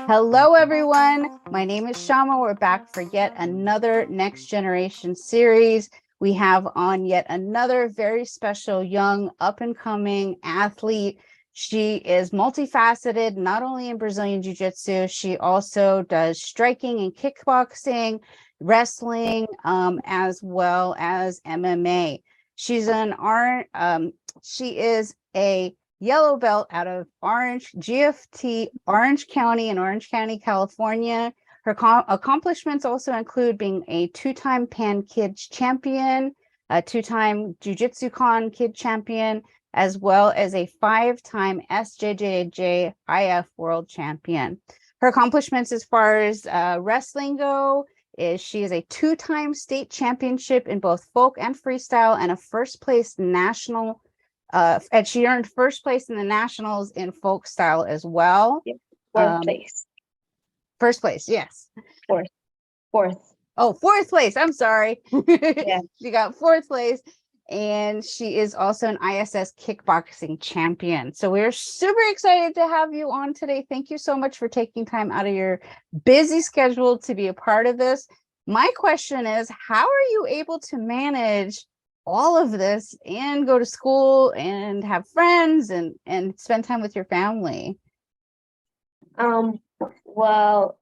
Hello, everyone. My name is Shama. We're back for yet another Next Generation series. We have on yet another very special young up-and-coming athlete. She is multifaceted, not only in Brazilian Jiu-Jitsu, she also does striking and kickboxing, wrestling, as well as MMA. She is a yellow belt out of GFT Orange County in Orange County, California. Her accomplishments also include being a two-time Pan Kids champion, a two-time Jiu-Jitsu Con Kid champion, as well as a five-time SJJIF world champion. Her accomplishments as far as wrestling go is she is a two-time state championship in both folk and freestyle and a first place national and she earned first place in the nationals in folk style as well. Yep. Fourth place. First place, yes. Fourth. Oh, fourth place. I'm sorry. Yeah. She got fourth place. And she is also an IFS Kickboxing champion. So we're super excited to have you on today. Thank you so much for taking time out of your busy schedule to be a part of this. My question is, how are you able to manage all of this and go to school and have friends and spend time with your family? Well,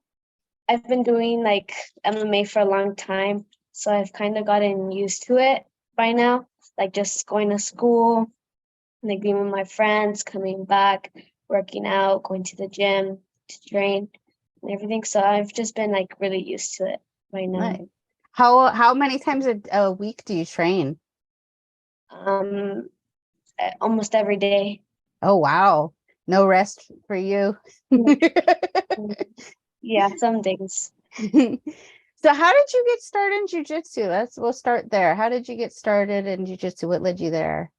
I've been doing like MMA for a long time, so I've kind of gotten used to it by now, like just going to school, like being with my friends, coming back, working out, going to the gym to train and everything. So I've just been like really used to it by now. Nice. How many times a week do you train? Almost every day. Oh, wow. No rest for you. Yeah, some days. So how did you get started in jiu-jitsu? We'll start there. How did you get started in jiu-jitsu? What led you there?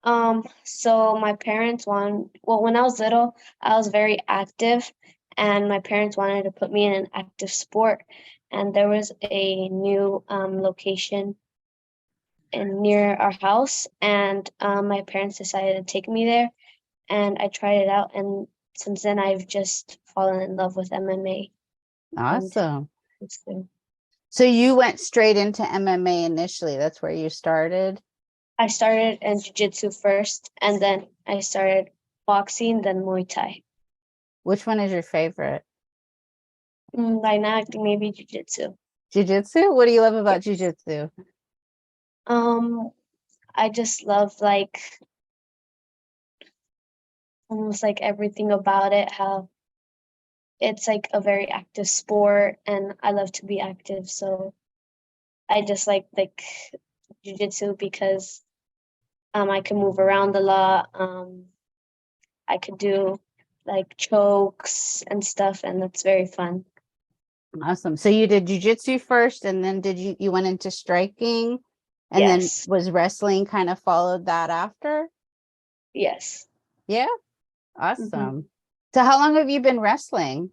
So my parents when I was little, I was very active, and my parents wanted to put me in an active sport, and there was a new location near our house, and my parents decided to take me there, and I tried it out, and since then I've just fallen in love with MMA. Awesome. So you went straight into MMA initially. That's where you started? I started in jiu-jitsu first, and then I started boxing, then Muay Thai. Which one is your favorite? Right now, I think maybe jiu-jitsu. Jiu-jitsu? What do you love about jiu-jitsu? I just love like almost like everything about it, how it's like a very active sport, and I love to be active, so I just like jiu-jitsu because I can move around a lot. I could do like chokes and stuff, and that's very fun. Awesome. So you did jiu-jitsu first, and then you went into striking, and Yes. then was wrestling kind of followed that after? Yes. Yeah. Awesome. So how long have you been wrestling?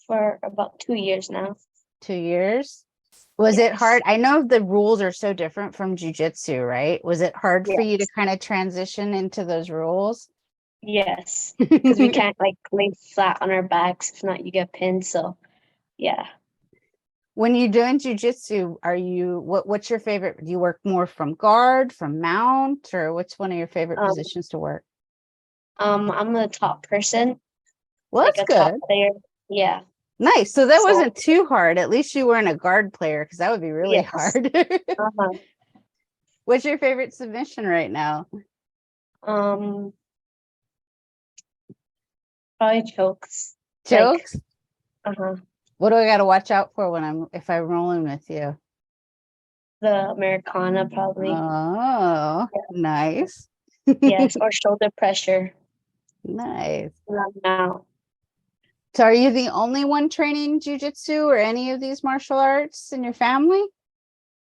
For about 2 years now. 2 years? Was it hard? I know the rules are so different from jiu-jitsu, right? Was it hard for you to kind of transition into those rules? Yes, because we can't like lay flat on our backs. If not, you get pinned. So, yeah. When you're doing jiu-jitsu, what's your favorite? Do you work more from guard, from mount, or what's one of your favorite positions to work? I'm the top person. Well, like that's a top good. player. Yeah. Nice. So that wasn't too hard. At least you weren't a guard player, because that would be really hard. What's your favorite submission right now? Probably chokes. Chokes? What do I got to watch out for if I'm rolling with you? The Americana, probably. Oh, nice. Yes, or shoulder pressure. Nice. Now. So are you the only one training jiu-jitsu or any of these martial arts in your family?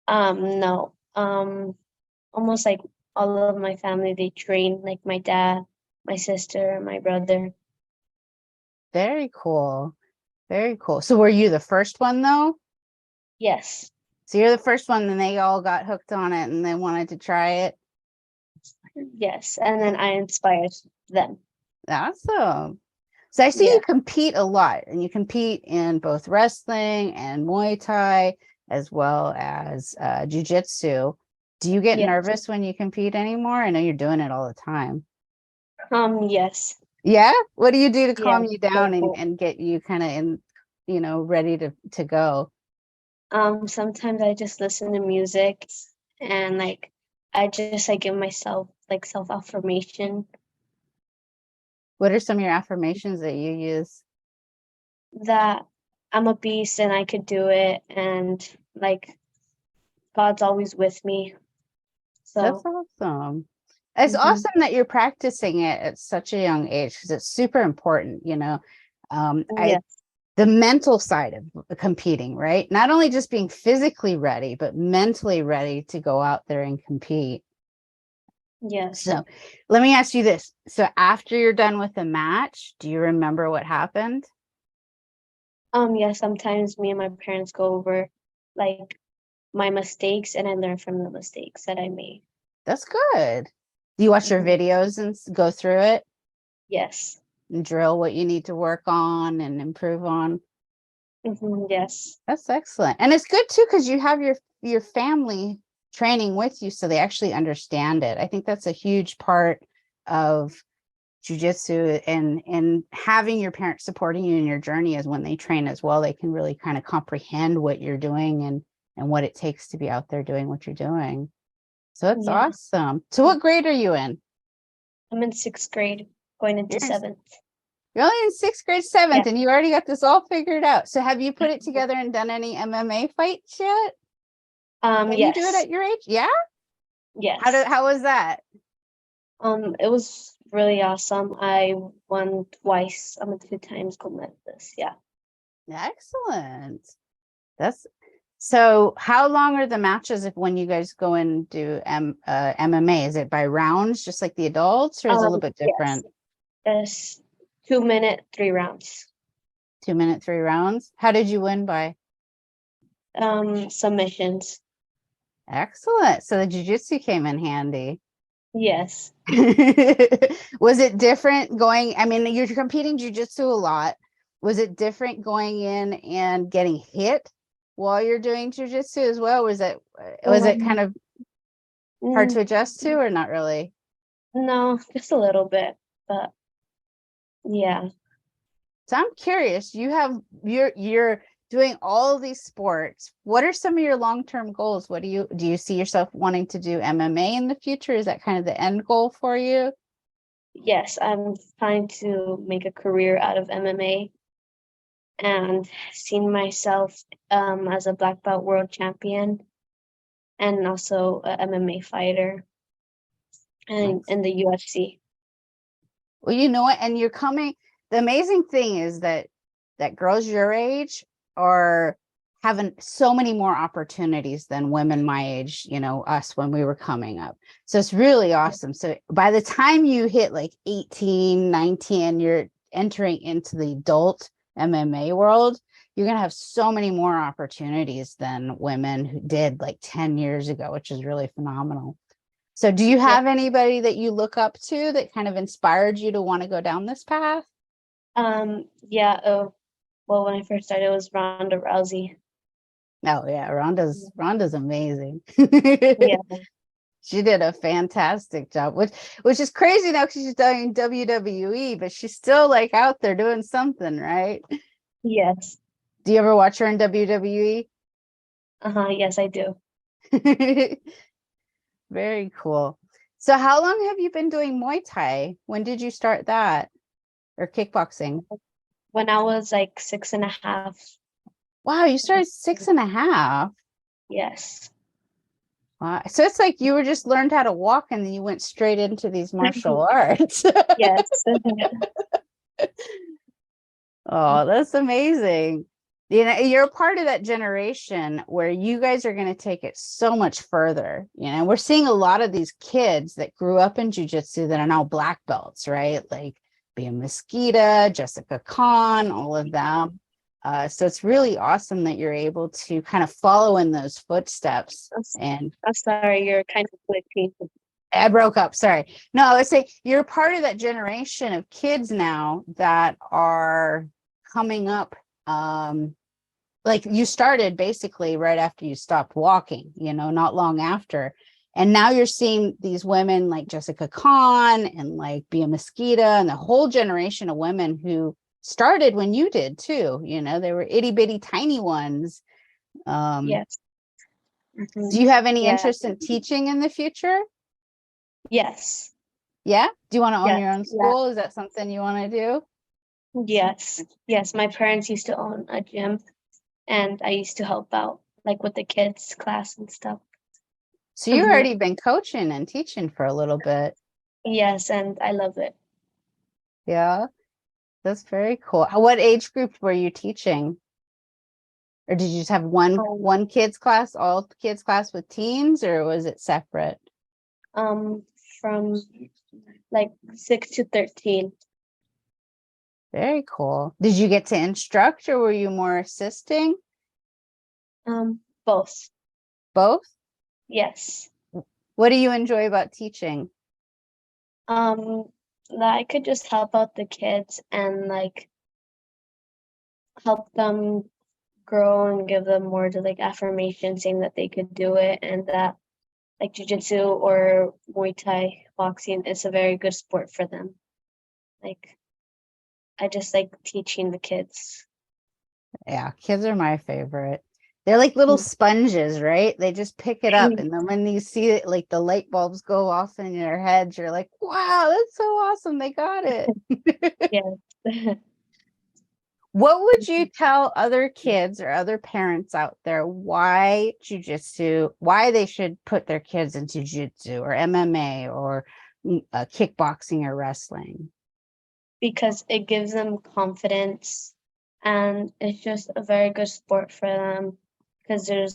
No. Almost like all of my family, they train, like my dad, my sister, my brother. Very cool. Very cool. So were you the first one though? Yes. So you're the first one, and they all got hooked on it and they wanted to try it? Yes, and then I inspired them. Awesome. So I see Yeah. you compete a lot, and you compete in both wrestling and Muay Thai as well as Jiu-Jitsu. Do you get Yes. nervous when you compete anymore? I know you're doing it all the time. Yes. Yeah? What do you do to Yeah. calm you down and get you kind of in, ready to go? Sometimes I just listen to music and I just give myself self-affirmation What are some of your affirmations that you use? that I'm a beast and I could do it, and God's always with me. That's So awesome. It's awesome that you're practicing it at such a young age, because it's super important, yes, the mental side of competing, right? Not only just being physically ready, but mentally ready to go out there and compete. yes. So let me ask you this. So after you're done with the match, do you remember what happened? Yeah, sometimes me and my parents go over my mistakes and I learn from the mistakes that I made. That's good. Do you watch your videos and go through it Yes. and drill what you need to work on and improve on? Yes. That's excellent. And it's good too, because you have your family training with you, so they actually understand it. I think that's a huge part of jujitsu, and having your parents supporting you in your journey is when they train as well. They can really kind of comprehend what you're doing and what it takes to be out there doing what you're doing. So it's Yeah. awesome. So what grade are you in? I'm in 6th grade, going into 7th. You're only in 6th grade, 7th, and you already got this all figured out. So have you put it together and done any MMA fights yet? Can you do it Yes. at your age? Yeah? Yes. How was that? It was really awesome. I won twice. I'm a 2 times gold medalist. Yeah. Excellent. That's so how long are the matches when you guys go and do MMA? Is it by rounds, just like the adults, or is it a little bit different? Yes. It's 2-minute, 3 rounds. 2-minute, 3 rounds. How did you win by? Submissions. Excellent. So the jiu-jitsu came in handy. Yes. Was it different going? I mean, you're competing jiu-jitsu a lot. Was it different going in and getting hit while you're doing jiu-jitsu as well? Was it kind of hard to adjust to, or not really? No, just a little bit, but yeah. So I'm curious, you're doing all of these sports. What are some of your long-term goals? Do you see yourself wanting to do MMA in the future? Is that kind of the end goal for you? Yes, I'm trying to make a career out of MMA and seeing myself as a black belt world champion and also a MMA fighter and in the UFC. Well, you know what? And the amazing thing is that girls your age are having so many more opportunities than women my age, us when we were coming up. So it's really awesome. So by the time you hit like 18, 19, you're entering into the adult MMA world, you're going to have so many more opportunities than women who did like 10 years ago, which is really phenomenal. So do you have anybody that you look up to that kind of inspired you to want to go down this path? Well, when I first started, it was Ronda Rousey. Oh yeah, Ronda's amazing. Yeah. She did a fantastic job, which is crazy now because she's doing WWE, but she's still like out there doing something, right? Yes. Do you ever watch her in WWE? Yes, I do. Very cool. So how long have you been doing Muay Thai? When did you start that? Or kickboxing? When I was like 6.5. Wow, you started 6.5. Yes. Wow. So it's like you were just learned how to walk and then you went straight into these martial arts. Yes. Oh, that's amazing. You're a part of that generation where you guys are going to take it so much further. We're seeing a lot of these kids that grew up in jiu-jitsu that are now black belts, right? Like being Mosquito, Jessica Khan, all of them. So it's really awesome that you're able to kind of follow in those footsteps. And I'm sorry, you're kind of glitchy. I broke up. Sorry. No, I would say you're part of that generation of kids now that are coming up. Like you started basically right after you stopped walking, not long after. And now you're seeing these women like Jessica Khan and like Bia Mosquito and the whole generation of women who started when you did too. They were itty bitty tiny ones. Yes. Do you have any Yeah. interest in teaching in the future? Yes. Yeah. Do you want to own Yes. your own Yeah. school? Is that something you want to do? Yes. Yes. My parents used to own a gym, and I used to help out like with the kids class and stuff. So you've already been coaching and teaching for a little bit. Yes, and I love it. Yeah. That's very cool. What age group were you teaching? Or did you just have one kids class, all kids class with teens, or was it separate? From like 6 to 13. Very cool. Did you get to instruct or were you more assisting? Both. Both? Yes. What do you enjoy about teaching? That I could just help out the kids and like help them grow and give them more to like affirmation saying that they could do it, and that like jiu-jitsu or Muay Thai boxing is a very good sport for them. Like I just like teaching the kids. Yeah, kids are my favorite. They're like little sponges, right? They just pick it up, and then when you see it, like the light bulbs go off in their heads, you're like, wow, that's so awesome. They got it. Yes. What would you tell other kids or other parents out there why jujitsu, why they should put their kids into jiu-jitsu or MMA or kickboxing or wrestling? Because it gives them confidence, and it's just a very good sport for them, because there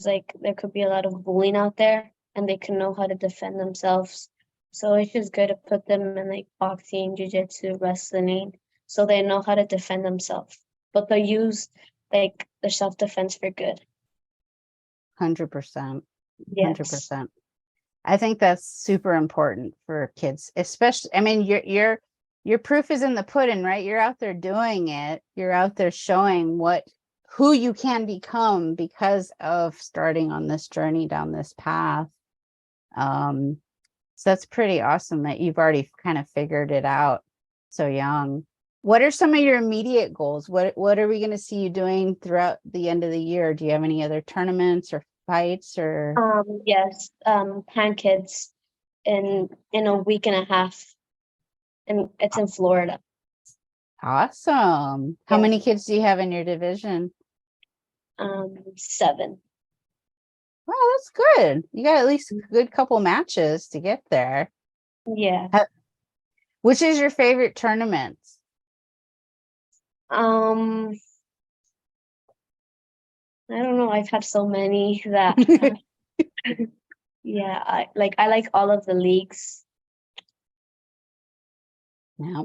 could be a lot of bullying out there and they can know how to defend themselves. So it's just good to put them in like boxing, jiu-jitsu, wrestling, so they know how to defend themselves, but they'll use like their self-defense for good. 100%. Yes. 100%. I think that's super important for kids, especially, I mean, your proof is in the pudding, right? You're out there doing it. You're out there showing who you can become because of starting on this journey down this path. So that's pretty awesome that you've already kind of figured it out so young. What are some of your immediate goals? What are we going to see you doing throughout the end of the year? Do you have any other tournaments or fights or? Yes, Pan Kids in a week and a half, and it's in Florida. Awesome. How many kids do you have in your division? 7. Wow, that's good. You got at least a good couple matches to get there. Yeah. Which is your favorite tournament? I don't know. I've had so many that yeah, I like all of the leagues. Yeah.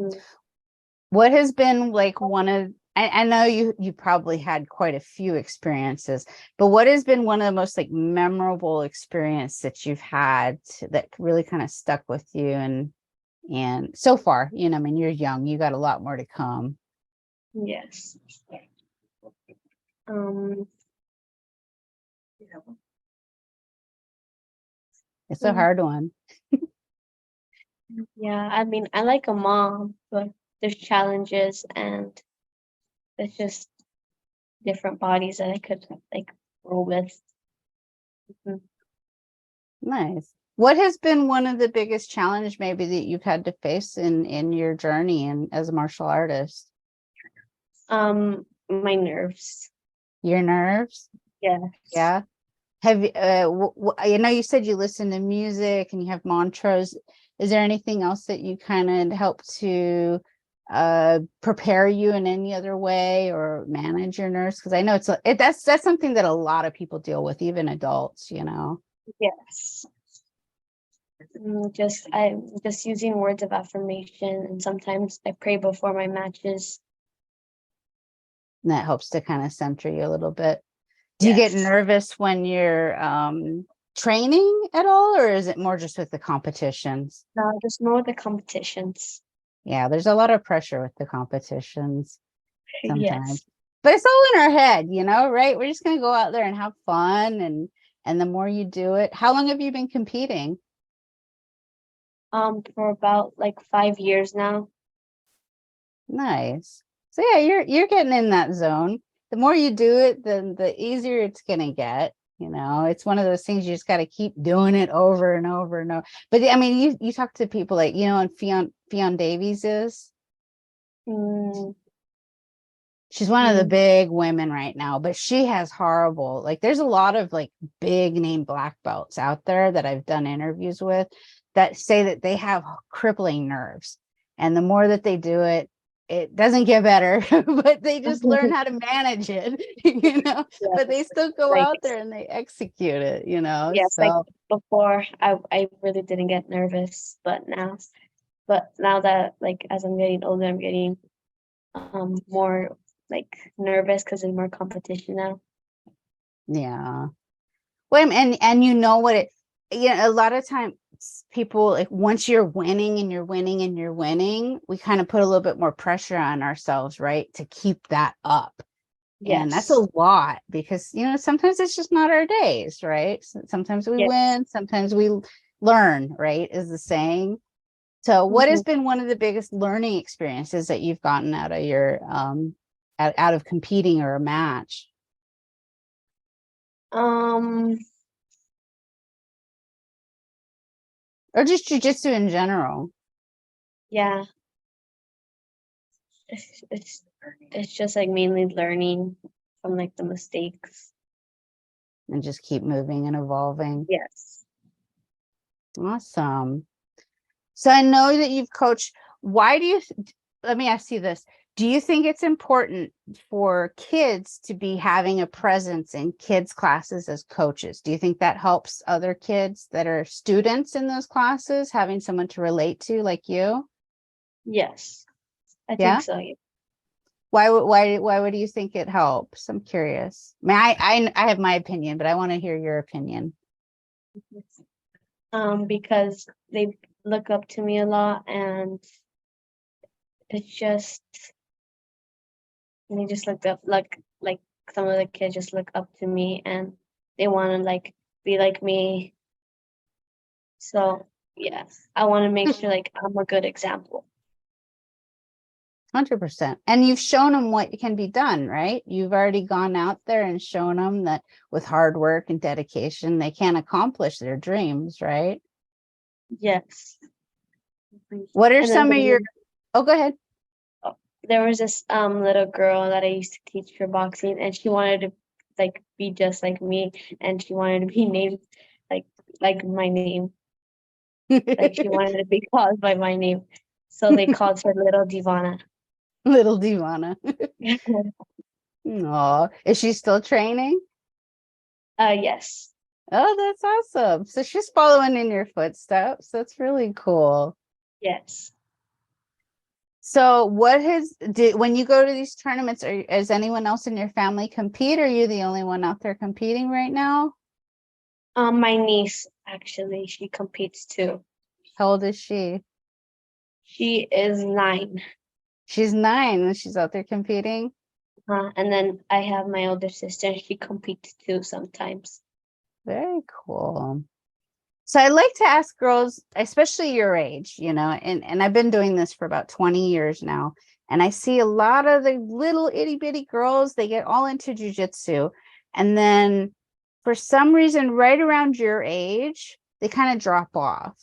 What has been like one of, I know you probably had quite a few experiences, but what has been one of the most like memorable experience that you've had that really kind of stuck with you and so far, I mean, you're young, you got a lot more to come. Yes. It's a hard one. Yeah, I mean, I like a mom, but there's challenges and it's just different bodies that I could like roll with. Nice. What has been one of the biggest challenge maybe that you've had to face in your journey and as a martial artist? My nerves. Your nerves? Yes. Yeah. Have you, I know you said you listen to music and you have mantras. Is there anything else that you kind of help to prepare you in any other way or manage your nerves? Because I know that's something that a lot of people deal with, even adults, Yes. I'm just using words of affirmation, and sometimes I pray before my matches. And that helps to kind of center you a little bit. Do you get nervous when you're training at all, or is it more just with the competitions? No, just more the competitions. Yeah, there's a lot of pressure with the competitions sometimes. Yes. But it's all in our head, right? We're just going to go out there and have fun, and the more you do it. How long have you been competing? For about like 5 years now. Nice. So yeah, you're getting in that zone. The more you do it, then the easier it's gonna get. It's one of those things you just got to keep doing it over and over and over. But I mean, you talk to people like, and Fionn Davies is. Mm, She's one of the big women right now, but she has horrible, like there's a lot of like big name black belts out there that I've done interviews with that say that they have crippling nerves. And the more that they do it, it doesn't get better, but they just learn how to manage it, yeah, but they still go like, out there and they execute it, yes, so. like before I really didn't get nervous, but now that like as I'm getting older, I'm getting more like nervous because there's more competition now. Yeah. Well, and you know what it, a lot of times people, like once you're winning and you're winning and you're winning, we kind of put a little bit more pressure on ourselves, right? To keep that up. Yes. And that's a lot because, sometimes it's just not our days, right? Sometimes we win, sometimes we learn, right? Is the saying. So what has been one of the biggest learning experiences that you've gotten out of your, out of competing or a match? Or just jiu-jitsu in general? Yeah. It's just like mainly learning from like the mistakes. And just keep moving and evolving. Yes. Awesome. So I know that you've coached. Let me ask you this. Do you think it's important for kids to be having a presence in kids' classes as coaches? Do you think that helps other kids that are students in those classes, having someone to relate to like you? Yes, I Yeah? think so. Yeah. Why would you think it helps? I'm curious. I mean, I have my opinion, but I want to hear your opinion. Because they look up to me a lot, and it's just they just look up like some of the kids just look up to me and they want to like be like me. So yeah, I want to make sure like I'm a good example. 100%. And you've shown them what can be done, right? You've already gone out there and shown them that with hard work and dedication, they can accomplish their dreams, right? Yes. What are some of your, go ahead. There was this little girl that I used to teach for boxing, and she wanted to like be just like me, and she wanted to be named like my name. Like she wanted to be called by my name. So they called her Little Divana. Little Divana. Aw, is she still training? Yes. Oh, that's awesome. So she's following in your footsteps. That's really cool. Yes. So when you go to these tournaments, is anyone else in your family compete? Or are you the only one out there competing right now? My niece, actually, she competes too. How old is she? She is 9. She's 9 and she's out there competing. And then I have my older sister, and she competes too sometimes. Very cool. So I like to ask girls, especially your age, and I've been doing this for about 20 years now. And I see a lot of the little itty bitty girls, they get all into jiu-jitsu. And then for some reason, right around your age, they kind of drop off.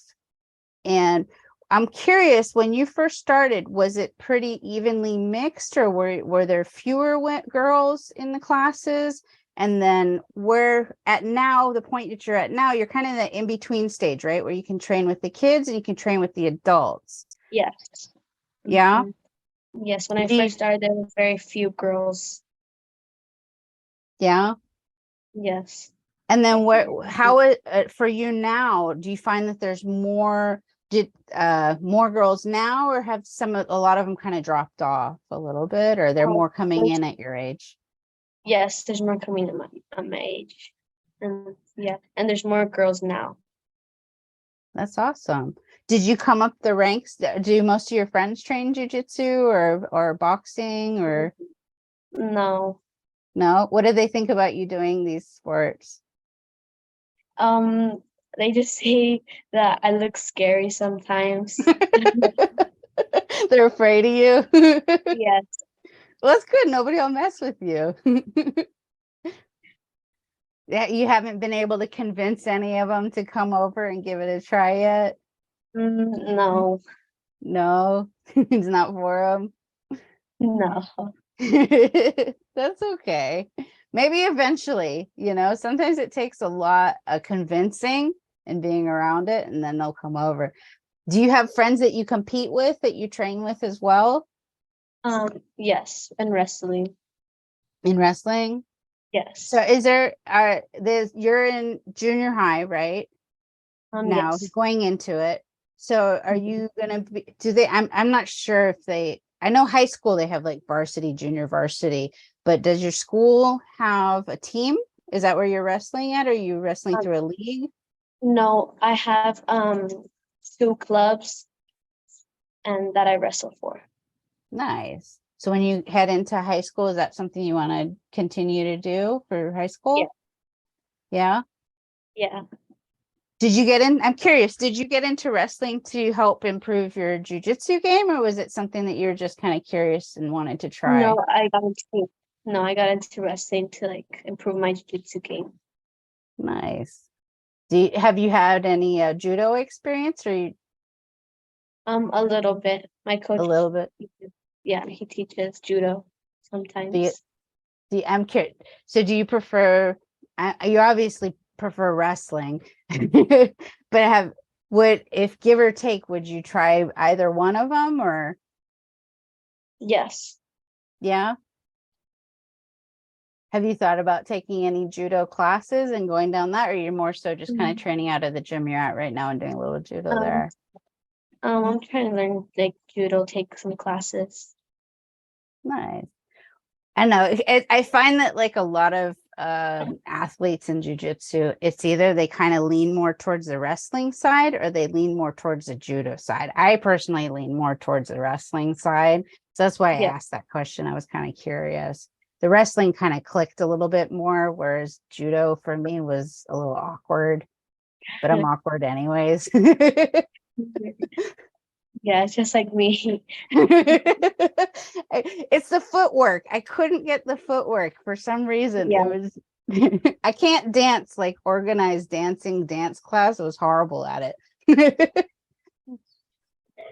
And I'm curious, when you first started, was it pretty evenly mixed, or were there fewer girls in the classes? And then the point that you're at now, you're kind of in the in-between stage, right? Where you can train with the kids and you can train with the adults. Yes. Yeah. Yes. When I first started, there were very few girls. Yeah. Yes. And then how for you now? Do you find that there's more girls now, or have a lot of them kind of dropped off a little bit, or they're more coming in at your age? Yes, there's more coming at my age. And yeah, and there's more girls now. That's awesome. Did you come up the ranks? Do most of your friends train jiu-jitsu or boxing or No. no? What do they think about you doing these sports? They just say that I look scary sometimes. They're afraid of you. Yes. Well, that's good. Nobody will mess with you. Yeah, you haven't been able to convince any of them to come over and give it a try yet? No. No, it's not for No. them. That's okay. Maybe eventually, sometimes it takes a lot of convincing and being around it, and then they'll come over. Do you have friends that you compete with, that you train with as well? Yes, and wrestling. In wrestling? Yes. So you're in junior high, right? Now Yes. going into it. So are you gonna be, I'm not sure if I know high school they have like varsity, junior varsity, but does your school have a team? Is that where you're wrestling at? Or are you wrestling through a league? No, I have 2 clubs and that I wrestle for. Nice. So when you head into high school, is that something you want to continue to do for high school? Yeah. Yeah. I'm curious, did you get into wrestling to help improve your jiu-jitsu game, or was it something that you were just kind of curious and wanted to try? No, I got into wrestling to like improve my jiu-jitsu game. Nice. Have you had any judo experience, or A little bit. My coach. a little bit? Yeah, he teaches judo sometimes. I'm curious. So do you prefer, you obviously prefer wrestling, but if give or take, would you try either one of them, or? Yes. Yeah. Have you thought about taking any judo classes and going down that, or you're more so just kind of training out of the gym you're at right now and doing a little judo there? I'm trying to learn like judo, take some classes. Nice. I know. I find that like a lot of athletes in jiu-jitsu, it's either they kind of lean more towards the wrestling side or they lean more towards the judo side. I personally lean more towards the wrestling side. So that's why I asked that question. I was kind of curious. The wrestling kind of clicked a little bit more, whereas judo for me was a little awkward, but I'm awkward anyways. Yeah, it's just like me. It's the footwork. I couldn't get the footwork for some reason. Yeah. It was I can't dance like organized dancing dance class. I was horrible at it.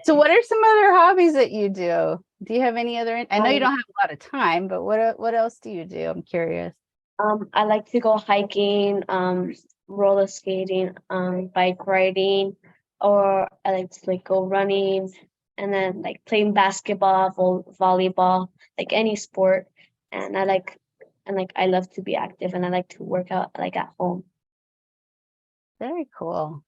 So what are some other hobbies that you do? Do you have any other? I know you don't have a lot of time, but what else do you do? I'm curious. I like to go hiking, roller skating, bike riding, or I like to like go running, and then like playing basketball, volleyball, like any sport. And I love to be active, and I like to work out like at home. Very cool.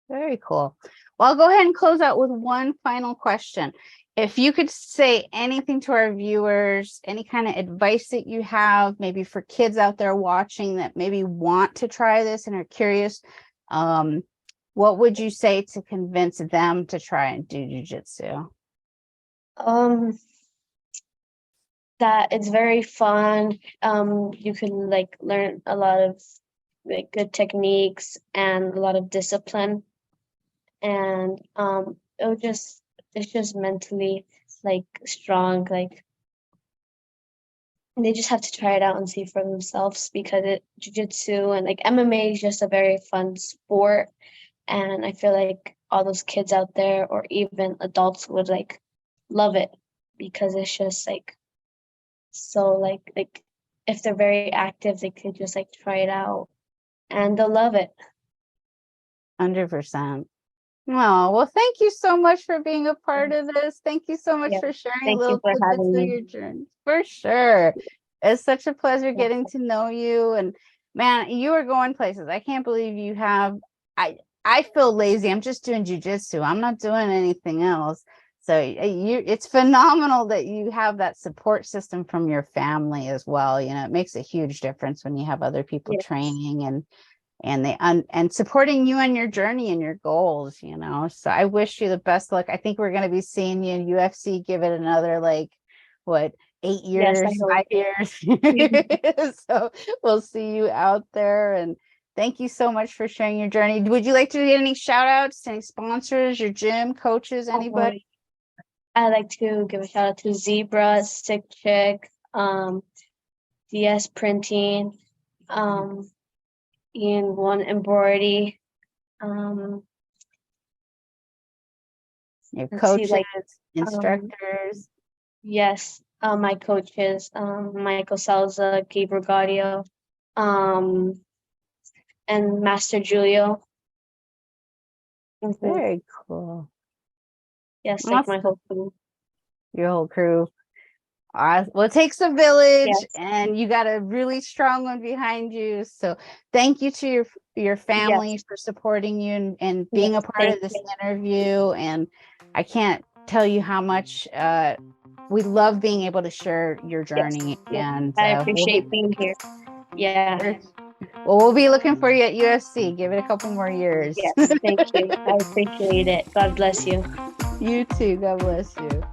Very cool. Well, I'll go ahead and close out with one final question. If you could say anything to our viewers, any kind of advice that you have, maybe for kids out there watching that maybe want to try this and are curious, what would you say to convince them to try and do jiu-jitsu? That it's very fun. You can like learn a lot of like good techniques and a lot of discipline, and it's just mentally like strong. Like they just have to try it out and see for themselves, because jiu-jitsu and like MMA is just a very fun sport, and I feel like all those kids out there or even adults would like love it, because it's just like so like if they're very active, they could just like try it out and they'll love it. 100%. Oh, well, thank you so much for being a part of this. Thank you so much for sharing Thank little you for tidbits having of me. your journey. For sure. It's such a pleasure getting to know you. And man, you are going places. I can't believe you have, I feel lazy. I'm just doing jiu-jitsu. I'm not doing anything else. So it's phenomenal that you have that support system from your family as well. You know, it makes a huge difference when you have other people Yes. training and supporting you on your journey and your goals, you know. So I wish you the best luck. I think we're going to be seeing you in UFC. Give it another, like, what, 8 Yes, I years, hope. 5 years. So we'll see you out there. And thank you so much for sharing your journey. Would you like to get any shout outs, any sponsors, your gym, coaches, anybody? I'd like to give a shout out to Zebra, Sick Chick, DS Printing, Ian One Embroidery, Your let's see, coaches, like, instructors. yes, my coaches, Michael Salza, Gabriel Gaudio, and Master Julio. Mhm. Very cool. Yes, like my whole team. Your whole crew. Well, it takes a village, Yes. and you got a really strong one behind you. So thank you to your family for supporting you and being Yes, a part of thank this you. interview. And I can't tell you how much we love being able to share your journey. Yes. And I appreciate being here. Yeah. well, we'll be looking for you at UFC. Give it a couple more years. Yes, thank you. I appreciate it. God bless you. You too. God bless you.